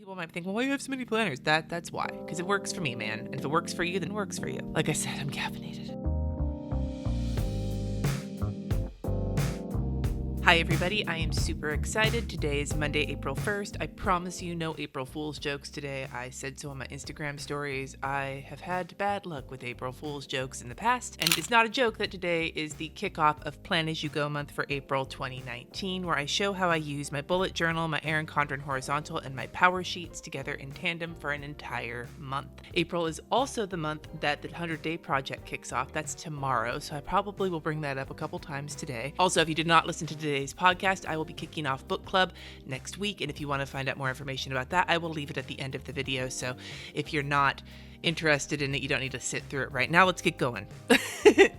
People might think, well, why do you have so many planners? That's why. Because it works for me, man. And if it works for you, then it works for you. Like I said, I'm caffeinated. Hi everybody, I am super excited. Today is Monday, April 1st. I promise you no April Fool's jokes today. I said so on my Instagram stories. I have had bad luck with April Fool's jokes in the past, and it's not a joke that today is the kickoff of Plan As You Go month for April 2019, where I show how I use my bullet journal, my Erin Condren horizontal, and my power sheets together in tandem for an entire month. April is also the month that the 100-day project kicks off. That's tomorrow, so I probably will bring that up a couple times today. Also, if you did not listen to today's podcast, I will be kicking off book club next week, and if you want to find out more information about that, I will leave it at the end of the video. So if you're not interested in it, you don't need to sit through it right now. Let's get going.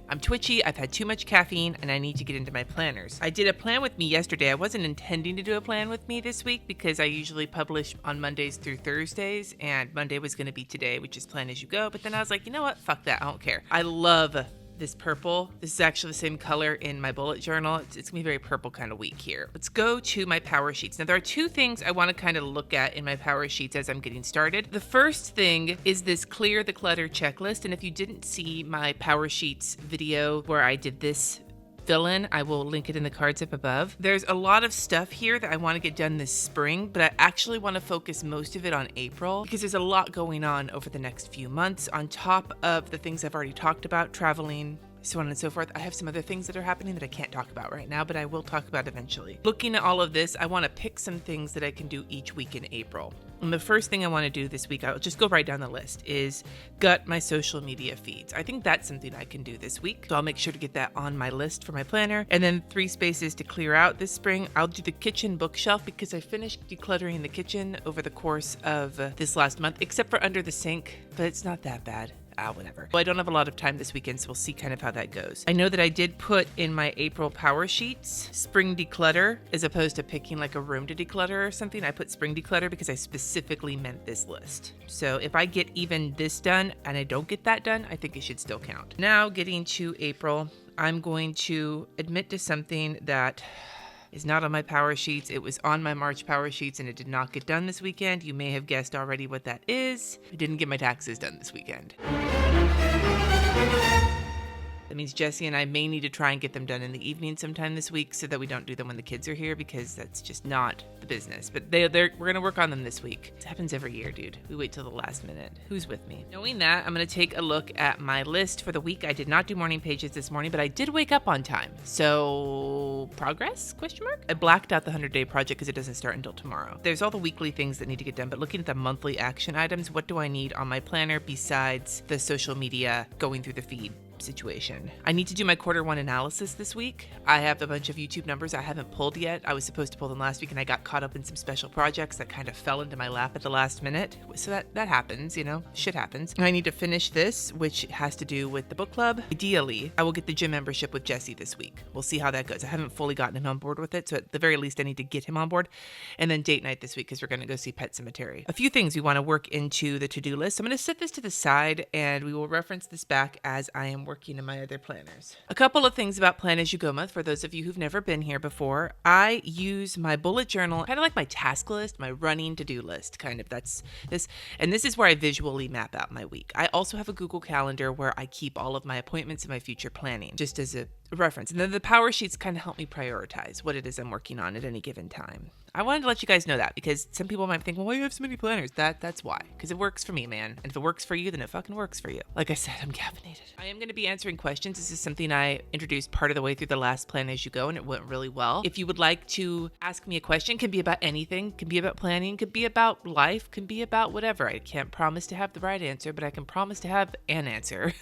I'm twitchy, I've had too much caffeine, and I need to get into my planners. I did a plan with me yesterday. I wasn't intending to do a plan with me this week because I usually publish on Mondays through Thursdays, and Monday was going to be today, which is Plan As You Go. But then I was like, you know what? Fuck that. I don't care. I love this purple. This is actually the same color in my bullet journal. It's gonna be a very purple kind of week here. Let's go to my power sheets. Now there are two things I want to kind of look at in my power sheets as I'm getting started. The first thing is this clear the clutter checklist. And if you didn't see my power sheets video where I did this fill-in, I will link it in the cards up above. There's a lot of stuff here that I want to get done this spring, but I actually want to focus most of it on April because there's a lot going on over the next few months on top of the things I've already talked about, traveling, so on and so forth. I have some other things that are happening that I can't talk about right now, but I will talk about eventually. Looking at all of this, I want to pick some things that I can do each week in April. And the first thing I want to do this week, I'll just go right down the list, is gut my social media feeds. I think that's something I can do this week. So I'll make sure to get that on my list for my planner. And then 3 spaces to clear out this spring. I'll do the kitchen bookshelf because I finished decluttering the kitchen over the course of this last month, except for under the sink, but it's not that bad. Whatever. Well, I don't have a lot of time this weekend, so we'll see kind of how that goes. I know that I did put in my April power sheets spring declutter as opposed to picking like a room to declutter or something. I put spring declutter because I specifically meant this list. So if I get even this done and I don't get that done, I think it should still count. Now getting to April, I'm going to admit to something that is not on my power sheets. It was on my March power sheets and it did not get done this weekend. You may have guessed already what that is. I didn't get my taxes done this weekend. That means Jesse and I may need to try and get them done in the evening sometime this week so that we don't do them when the kids are here because that's just not the business. But we're going to work on them this week. It happens every year, dude. We wait till the last minute. Who's with me? Knowing that, I'm going to take a look at my list for the week. I did not do morning pages this morning, but I did wake up on time. So progress? ? I blacked out the 100-day project because it doesn't start until tomorrow. There's all the weekly things that need to get done, but looking at the monthly action items, what do I need on my planner besides the social media going through the feed situation? I need to do my quarter 1 analysis this week. I have a bunch of YouTube numbers I haven't pulled yet. I was supposed to pull them last week and I got caught up in some special projects that kind of fell into my lap at the last minute. So that happens, you know, shit happens. I need to finish this, which has to do with the book club. Ideally, I will get the gym membership with Jesse this week. We'll see how that goes. I haven't fully gotten him on board with it, so at the very least I need to get him on board. And then date night this week because we're going to go see Pet Cemetery. A few things we want to work into the to-do list. I'm going to set this to the side and we will reference this back as I am working in my other planners. A couple of things about Plan As You Go month for those of you who've never been here before. I use my bullet journal kind of like my task list, my running to-do list, kind of. That's this, and this is where I visually map out my week. I also have a Google Calendar where I keep all of my appointments and my future planning, just as a reference. And then the power sheets kind of help me prioritize what it is I'm working on at any given time. I wanted to let you guys know that because some people might think, well, why do you have so many planners? That's why. Because it works for me, man. And if it works for you, then it fucking works for you. Like I said, I'm caffeinated. I am going to be answering questions. This is something I introduced part of the way through the last Plan As You Go, and it went really well. If you would like to ask me a question, it can be about anything, can be about planning, can be about life, can be about whatever. I can't promise to have the right answer, but I can promise to have an answer.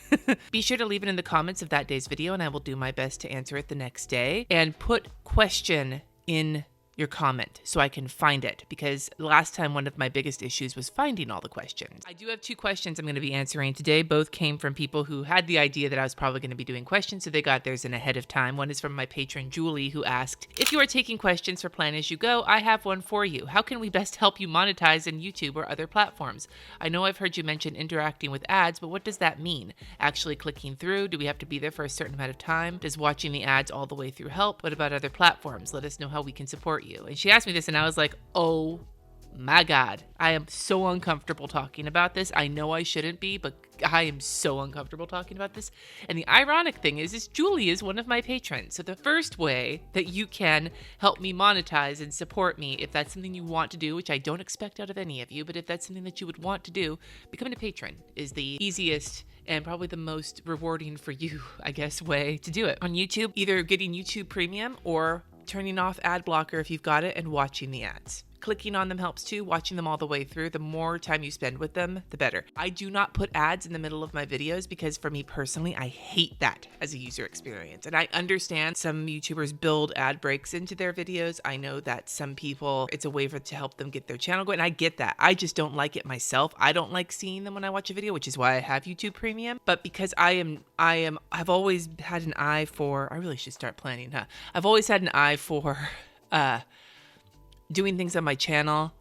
Be sure to leave it in the comments of that day's video, and I will do my best to answer it the next day. And put question in your comment so I can find it, because last time one of my biggest issues was finding all the questions. I do have 2 questions I'm going to be answering today. Both came from people who had the idea that I was probably going to be doing questions, so they got theirs in ahead of time. One is from my patron Julie, who asked, if you are taking questions for Plan As You Go, I have one for you. How can we best help you monetize in YouTube or other platforms? I know I've heard you mention interacting with ads, but what does that mean? Actually clicking through? Do we have to be there for a certain amount of time? Does watching the ads all the way through help? What about other platforms? Let us know how we can support you. And she asked me this and I was like, oh my God, I am so uncomfortable talking about this. I know I shouldn't be, but I am so uncomfortable talking about this. And the ironic thing is Julie is one of my patrons. So the first way that you can help me monetize and support me, if that's something you want to do, which I don't expect out of any of you, but if that's something that you would want to do, becoming a patron is the easiest and probably the most rewarding for you, I guess, way to do it. On YouTube, either getting YouTube Premium or turning off ad blocker if you've got it and watching the ads. Clicking on them helps too, watching them all the way through. The more time you spend with them, the better. I do not put ads in the middle of my videos because for me personally, I hate that as a user experience. And I understand some YouTubers build ad breaks into their videos. I know that some people, it's a way to help them get their channel going. I get that. I just don't like it myself. I don't like seeing them when I watch a video, which is why I have YouTube Premium. But because I've always had an eye for, I really should start planning, huh? I've always had an eye for, doing things on my channel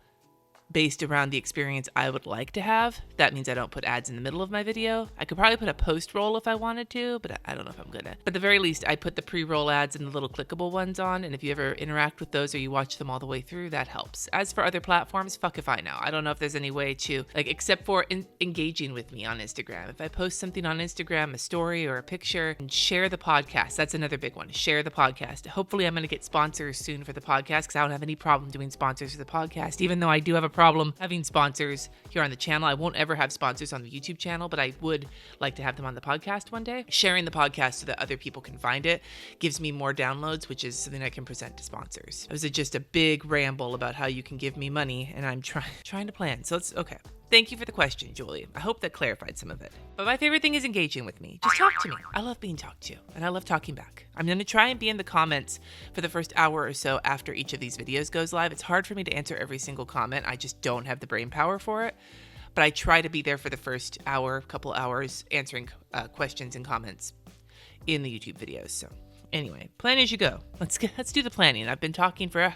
based around the experience I would like to have. That means I don't put ads in the middle of my video. I could probably put a post-roll if I wanted to, but I don't know if I'm gonna. But at the very least, I put the pre-roll ads and the little clickable ones on, and if you ever interact with those or you watch them all the way through, that helps. As for other platforms, fuck if I know. I don't know if there's any way to, like, except for engaging with me on Instagram. If I post something on Instagram, a story or a picture, and share the podcast, that's another big one. Share the podcast. Hopefully I'm gonna get sponsors soon for the podcast because I don't have any problem doing sponsors for the podcast, even though I do have a problem having sponsors here on the channel. I won't ever have sponsors on the YouTube channel, but I would like to have them on the podcast one day. Sharing the podcast so that other people can find it gives me more downloads, which is something I can present to sponsors. It was just a big ramble about how you can give me money, and I'm trying to plan. So it's okay. Thank you for the question, Julie. I hope that clarified some of it. But my favorite thing is engaging with me. Just talk to me. I love being talked to, and I love talking back. I'm going to try and be in the comments for the first hour or so after each of these videos goes live. It's hard for me to answer every single comment. I just don't have the brain power for it. But I try to be there for the first hour, couple hours, answering questions and comments in the YouTube videos. So anyway, plan as you go. Let's do the planning. I've been talking for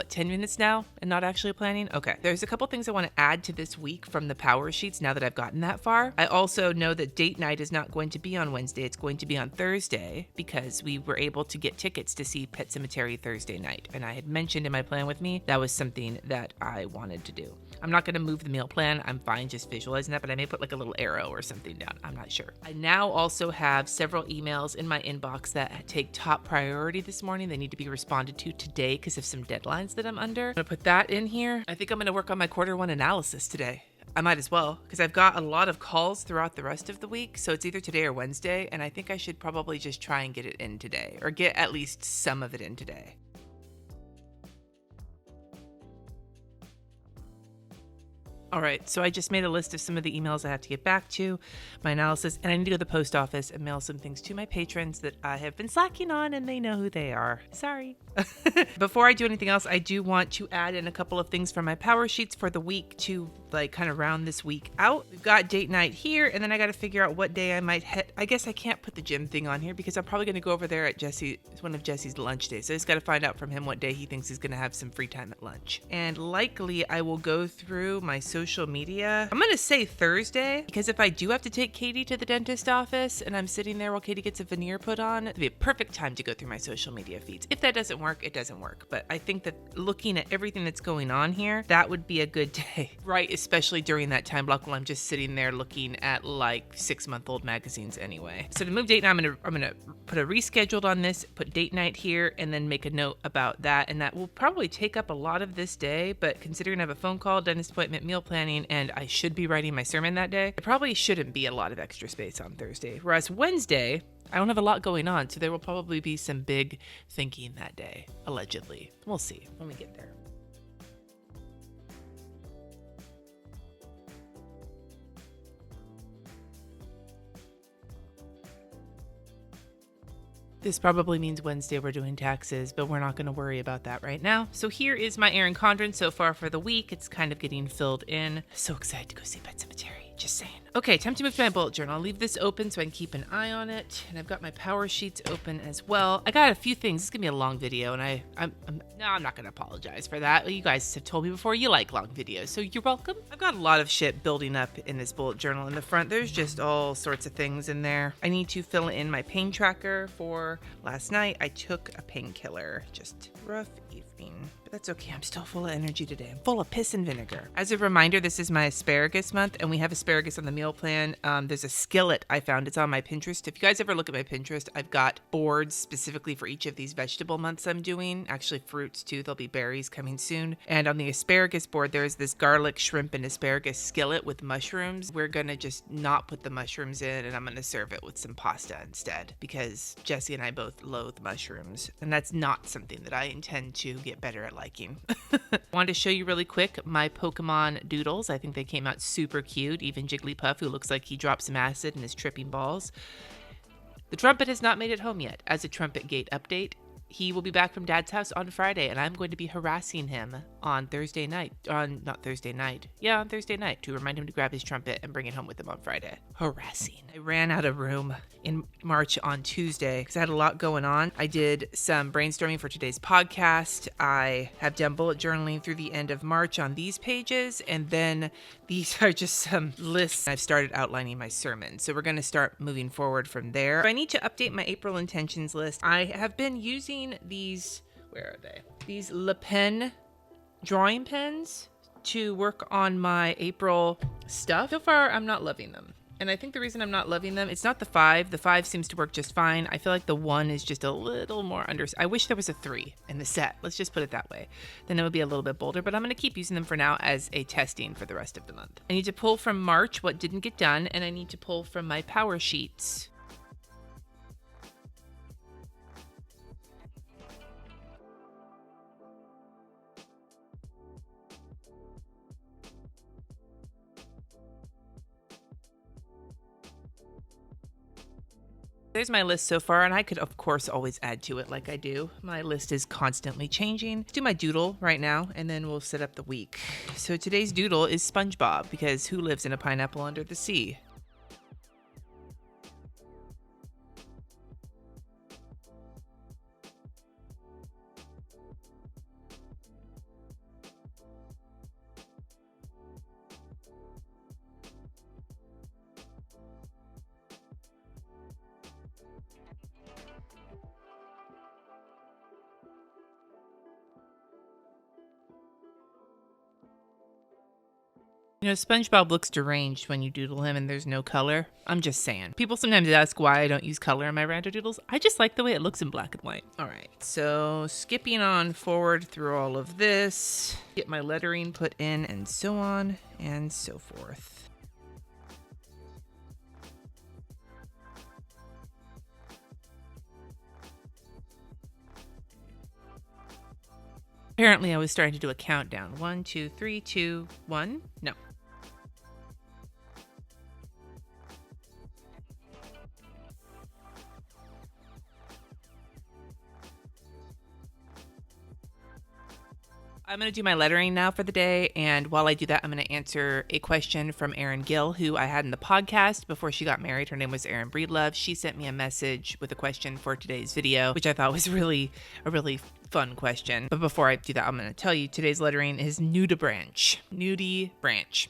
10 minutes now and not actually planning. Okay, there's a couple things I want to add to this week from the power sheets now that I've gotten that far. I also know that date night is not going to be on Wednesday. It's going to be on Thursday because we were able to get tickets to see Pet Sematary Thursday night. And I had mentioned in my plan with me, that was something that I wanted to do. I'm not going to move the meal plan. I'm fine just visualizing that, but I may put like a little arrow or something down. I'm not sure. I now also have several emails in my inbox that take top priority this morning. They need to be responded to today because of some deadlines that I'm under. I'm going to put that in here. I think I'm going to work on my quarter one analysis today. I might as well because I've got a lot of calls throughout the rest of the week. So it's either today or Wednesday. And I think I should probably just try and get it in today or get at least some of it in today. All right, so I just made a list of some of the emails I have to get back to, my analysis, and I need to go to the post office and mail some things to my patrons that I have been slacking on, and they know who they are. Sorry. Before I do anything else, I do want to add in a couple of things from my power sheets for the week to like kind of round this week out. We've got date night here, and then I got to figure out what day I might hit. I guess I can't put the gym thing on here because I'm probably going to go over there at Jesse. It's one of Jesse's lunch days, so I just got to find out from him what day he thinks he's going to have some free time at lunch. And likely I will go through my social media. I'm going to say Thursday because if I do have to take Katie to the dentist office and I'm sitting there while Katie gets a veneer put on, it'd be a perfect time to go through my social media feeds. If that doesn't work, it doesn't work. But I think that looking at everything that's going on here, that would be a good day, right? Especially during that time block while I'm just sitting there looking at like 6-month-old magazines anyway. So to move date night, I'm gonna put a rescheduled on this, put date night here, and then make a note about that. And that will probably take up a lot of this day, but considering I have a phone call, dentist appointment, meal planning, and I should be writing my sermon that day, there probably shouldn't be a lot of extra space on Thursday. Whereas Wednesday, I don't have a lot going on, so there will probably be some big thinking that day, allegedly. We'll see when we get there. This probably means Wednesday we're doing taxes, but we're not going to worry about that right now. So here is my Erin Condren so far for the week. It's kind of getting filled in. So excited to go see Pet Sematary. Just saying. Okay, time to move to my bullet journal. I'll leave this open so I can keep an eye on it. And I've got my power sheets open as well. I got a few things. This is going to be a long video, and I'm not going to apologize for that. You guys have told me before you like long videos, so you're welcome. I've got a lot of shit building up in this bullet journal. In the front, there's just all sorts of things in there. I need to fill in my pain tracker for last night. I took a painkiller. Just rough evening. But That's okay. I'm still full of energy today. I'm full of piss and vinegar. As a reminder, this is my asparagus month, and we have asparagus on the meal plan. There's a skillet I found. It's on my Pinterest. If you guys ever look at my Pinterest, I've got boards specifically for each of these vegetable months I'm doing. Actually, fruits too. There'll be berries coming soon. And on the asparagus board, there's this garlic, shrimp, and asparagus skillet with mushrooms. We're going to just not put the mushrooms in, and I'm going to serve it with some pasta instead, because Jesse and I both loathe mushrooms, and that's not something that I intend to get better at liking. Wanted to show you really quick my Pokemon doodles. I think they came out super cute. Even Jigglypuff, who looks like he dropped some acid and is tripping balls. The trumpet has not made it home yet. As a Trumpet Gate update, he will be back from Dad's house on Friday, and I'm going to be harassing him on Thursday night. On Thursday night to remind him to grab his trumpet and bring it home with him on Friday. Harassing. I ran out of room in March on Tuesday because I had a lot going on. I did some brainstorming for today's podcast. I have done bullet journaling through the end of March on these pages, and then these are just some lists. I've started outlining my sermon, so we're going to start moving forward from there. I need to update my April intentions list. I have been using these, where are they? These Le Pen drawing pens to work on my April stuff. So far, I'm not loving them. And I think the reason I'm not loving them, it's not the 5. The 5 seems to work just fine. I feel like the 1 is just a little more I wish there was a 3 in the set. Let's just put it that way. Then it would be a little bit bolder, but I'm going to keep using them for now as a testing for the rest of the month. I need to pull from March what didn't get done, and I need to pull from my power sheets. There's my list so far, and I could, of course, always add to it like I do. My list is constantly changing. Let's do my doodle right now, and then we'll set up the week. So today's doodle is SpongeBob, because who lives in a pineapple under the sea? You know, SpongeBob looks deranged when you doodle him and there's no color. I'm just saying. People sometimes ask why I don't use color in my rando doodles. I just like the way it looks in black and white. All right, so skipping on forward through all of this, get my lettering put in and so on and so forth. Apparently I was starting to do a countdown. 1, 2, 3, 2, 1. No. I'm going to do my lettering now for the day, and while I do that, I'm going to answer a question from Erin Gill, who I had in the podcast before she got married. Her name was Erin Breedlove. She sent me a message with a question for today's video, which I thought was a really fun question. But before I do that, I'm going to tell you today's lettering is nudie branch.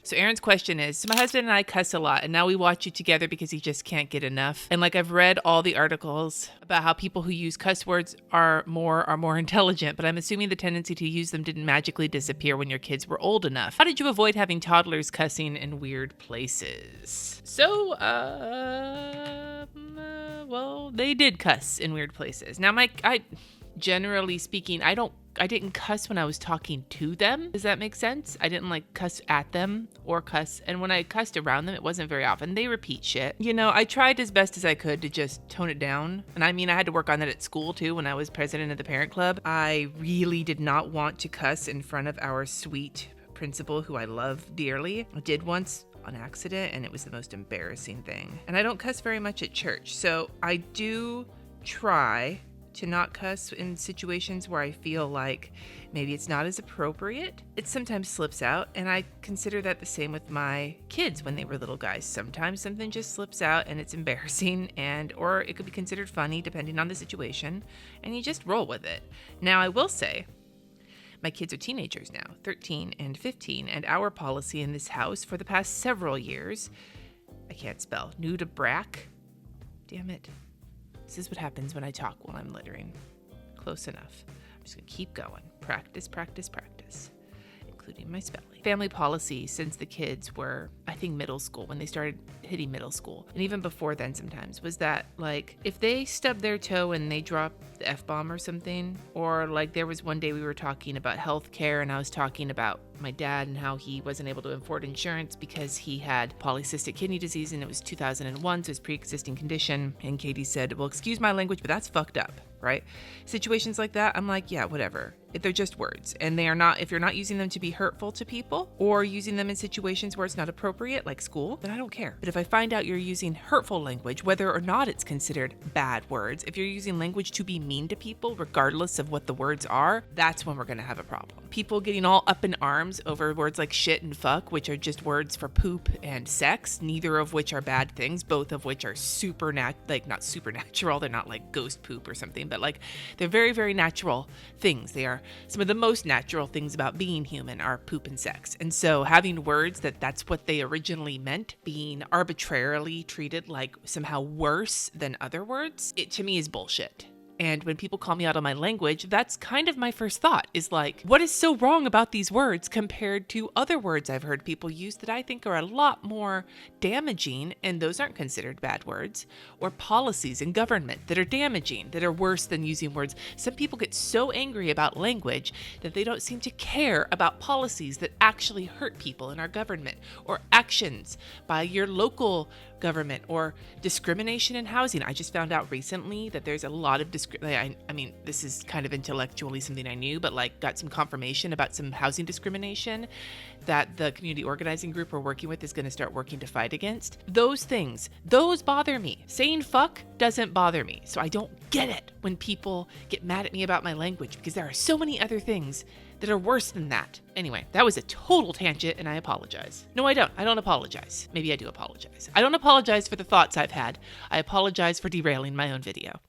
So Erin's question is, so my husband and I cuss a lot, and now we watch you together because he just can't get enough. And like, I've read all the articles about how people who use cuss words are more intelligent, but I'm assuming the tendency to use them didn't magically disappear when your kids were old enough. How did you avoid having toddlers cussing in weird places? So, well, they did cuss in weird places. Now, generally speaking, I didn't cuss when I was talking to them. Does that make sense? I didn't like cuss at them or cuss. And when I cussed around them, it wasn't very often. They repeat shit. You know, I tried as best as I could to just tone it down. And I mean, I had to work on that at school too when I was president of the parent club. I really did not want to cuss in front of our sweet principal, who I love dearly. I did once on accident, and it was the most embarrassing thing. And I don't cuss very much at church. So I do try to not cuss in situations where I feel like maybe it's not as appropriate. It sometimes slips out, and I consider that the same with my kids when they were little guys. Sometimes something just slips out and it's embarrassing, or it could be considered funny depending on the situation, and you just roll with it. Now, I will say, my kids are teenagers now, 13 and 15, and our policy in this house for the past several years, I can't spell, nudie-brack, damn it. This is what happens when I talk while I'm lettering. Close enough. I'm just going to keep going. practice, including my spelling. Family policy since the kids were, I think, middle school, when they started hitting middle school, and even before then sometimes, was that, like, if they stub their toe and they drop the F-bomb or something, or like there was one day we were talking about healthcare and I was talking about my dad and how he wasn't able to afford insurance because he had polycystic kidney disease and it was 2001, so his pre-existing condition, and Katie said, well, excuse my language, but that's fucked up, right? Situations like that, I'm like, yeah, whatever. If they're just words, and they are not, if you're not using them to be hurtful to people or using them in situations where it's not appropriate, like school, then I don't care. But if I find out you're using hurtful language, whether or not it's considered bad words, if you're using language to be mean to people, regardless of what the words are, that's when we're going to have a problem. People getting all up in arms over words like shit and fuck, which are just words for poop and sex, neither of which are bad things, both of which are not supernatural. They're not like ghost poop or something, but like they're very, very natural things. They are some of the most natural things about being human are poop and sex. And so having words that's what they originally meant being arbitrarily treated like somehow worse than other words, it to me is bullshit. And when people call me out on my language, that's kind of my first thought is like, what is so wrong about these words compared to other words I've heard people use that I think are a lot more damaging, and those aren't considered bad words, or policies in government that are damaging, that are worse than using words. Some people get so angry about language that they don't seem to care about policies that actually hurt people in our government, or actions by your local government, or discrimination in housing. I just found out recently that there's a lot of I mean, this is kind of intellectually something I knew, but like got some confirmation about some housing discrimination that the community organizing group we're working with is going to start working to fight against. Those things, those bother me. Saying fuck doesn't bother me. So I don't get it when people get mad at me about my language, because there are so many other things that are worse than that. Anyway, that was a total tangent and I apologize. No, I don't. I don't apologize. Maybe I do apologize. I don't apologize for the thoughts I've had. I apologize for derailing my own video.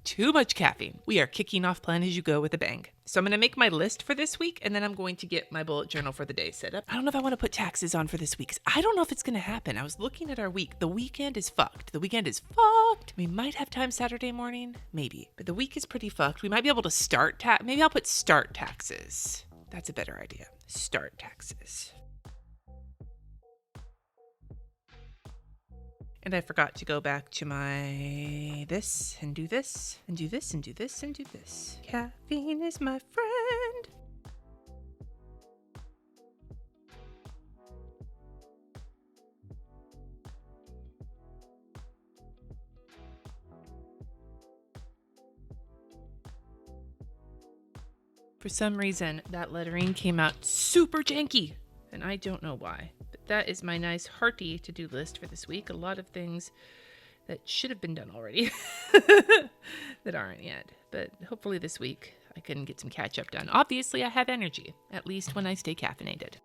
Too much caffeine. We are kicking off Plan As You Go with a bang. So I'm going to make my list for this week, and then I'm going to get my bullet journal for the day set up. I don't know if I want to put taxes on for this week, because I don't know if it's going to happen. I was looking at our week. The weekend is fucked. We might have time Saturday morning, maybe, but the week is pretty fucked. We might be able to start maybe I'll put start taxes. That's a better idea. Start taxes. And I forgot to go back to my this and do this and do this and do this and do this. Caffeine is my friend. For some reason, that lettering came out super janky, and I don't know why. That is my nice hearty to-do list for this week. A lot of things that should have been done already that aren't yet. But hopefully this week I can get some catch-up done. Obviously, I have energy, at least when I stay caffeinated.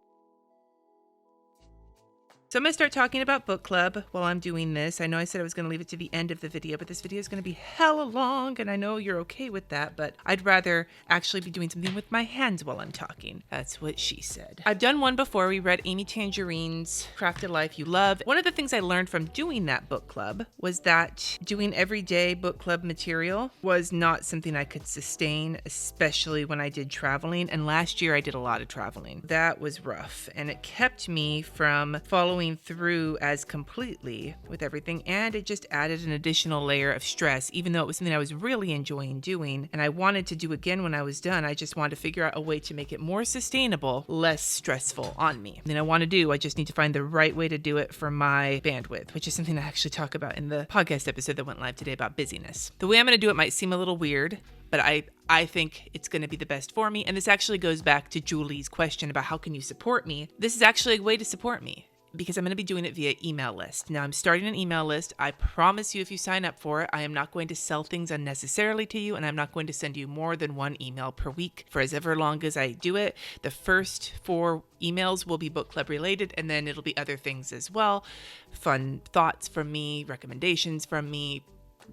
So I'm going to start talking about book club while I'm doing this. I know I said I was going to leave it to the end of the video, but this video is going to be hella long, and I know you're okay with that, but I'd rather actually be doing something with my hands while I'm talking. That's what she said. I've done one before. We read Amy Tangerine's Crafted Life You Love. One of the things I learned from doing that book club was that doing everyday book club material was not something I could sustain, especially when I did traveling. And last year I did a lot of traveling. That was rough, and it kept me from following through as completely with everything, and it just added an additional layer of stress, even though it was something I was really enjoying doing and I wanted to do again when I was done. I just wanted to figure out a way to make it more sustainable, less stressful on me. And I just need to find the right way to do it for my bandwidth, which is something I actually talk about in the podcast episode that went live today about busyness. The way I'm going to do it might seem a little weird, but I think it's going to be the best for me. And this actually goes back to Julie's question about how can you support me. This is actually a way to support me, because I'm going to be doing it via email list. Now I'm starting an email list. I promise you, if you sign up for it, I am not going to sell things unnecessarily to you, and I'm not going to send you more than one email per week for as ever long as I do it. The first 4 emails will be book club related, and then it'll be other things as well. Fun thoughts from me, recommendations from me,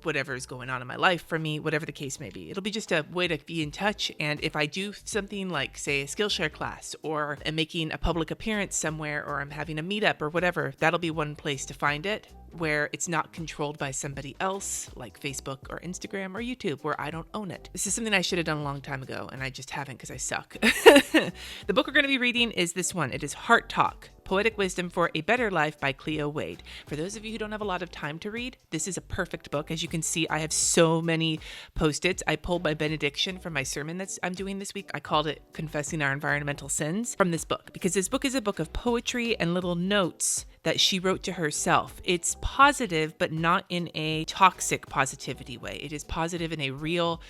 whatever is going on in my life for me, whatever the case may be. It'll be just a way to be in touch. And if I do something like, say, a Skillshare class, or am making a public appearance somewhere, or I'm having a meetup or whatever, that'll be one place to find it where it's not controlled by somebody else like Facebook or Instagram or YouTube, where I don't own it. This is something I should have done a long time ago, and I just haven't because I suck. The book we're going to be reading is this one. It is Heart Talk, Poetic Wisdom for a Better Life by Cleo Wade. For those of you who don't have a lot of time to read, this is a perfect book. As you can see, I have so many Post-its. I pulled my benediction from my sermon that I'm doing this week. I called it Confessing Our Environmental Sins, from this book, because this book is a book of poetry and little notes that she wrote to herself. It's positive, but not in a toxic positivity way. It is positive in a real,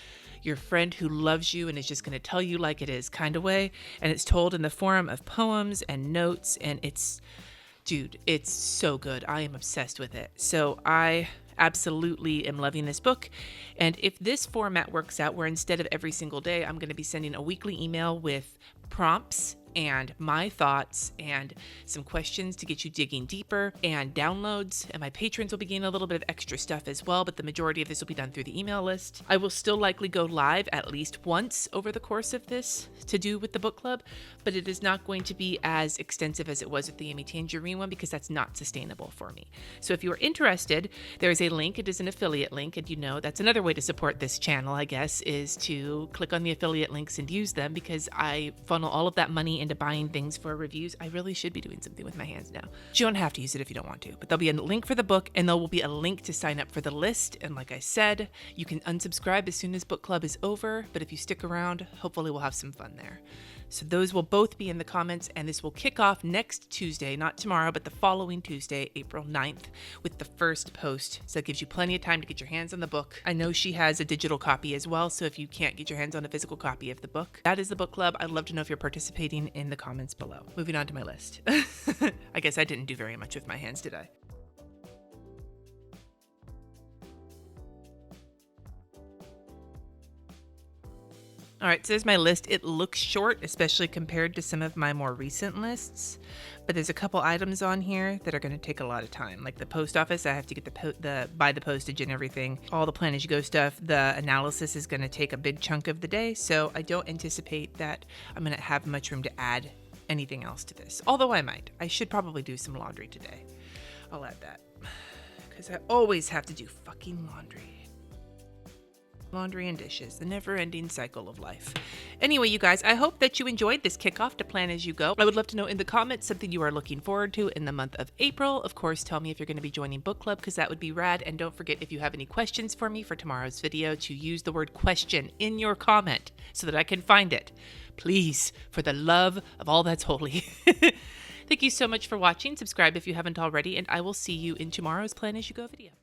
your friend who loves you and is just going to tell you like it is kind of way. And it's told in the form of poems and notes. And it's so good. I am obsessed with it. So I absolutely am loving this book. And if this format works out, where instead of every single day, I'm going to be sending a weekly email with prompts and my thoughts and some questions to get you digging deeper, and downloads, and my patrons will be getting a little bit of extra stuff as well, but the majority of this will be done through the email list. I will still likely go live at least once over the course of this to do with the book club, but it is not going to be as extensive as it was with the Amy Tangerine one, because that's not sustainable for me. So if you are interested, there is a link. It is an affiliate link, and that's another way to support this channel, I guess, is to click on the affiliate links and use them, because I funnel all of that money into buying things for reviews. I really should be doing something with my hands now. You don't have to use it if you don't want to, but there'll be a link for the book, and there will be a link to sign up for the list. And like I said, you can unsubscribe as soon as book club is over, but if you stick around, hopefully we'll have some fun there. So those will both be in the comments, and this will kick off next Tuesday, not tomorrow, but the following Tuesday, April 9th, with the first post. So it gives you plenty of time to get your hands on the book. I know she has a digital copy as well, so if you can't get your hands on a physical copy of the book, that is the book club. I'd love to know if you're participating in the comments below. Moving on to my list. I guess I didn't do very much with my hands, did I? All right, so there's my list. It looks short, especially compared to some of my more recent lists, but there's a couple items on here that are going to take a lot of time. Like the post office, I have to get buy the postage and everything. All the Plan As You Go stuff, the analysis is going to take a big chunk of the day, so I don't anticipate that I'm going to have much room to add anything else to this. Although I might. I should probably do some laundry today. I'll add that, because I always have to do fucking laundry. Laundry and dishes, the never-ending cycle of life. Anyway, you guys, I hope that you enjoyed this kickoff to Plan As You Go. I would love to know in the comments something you are looking forward to in the month of April. Of course, tell me if you're going to be joining book club, because that would be rad. And don't forget, if you have any questions for me for tomorrow's video, to use the word question in your comment so that I can find it. Please, for the love of all that's holy. Thank you so much for watching. Subscribe if you haven't already, and I will see you in tomorrow's Plan As You Go video.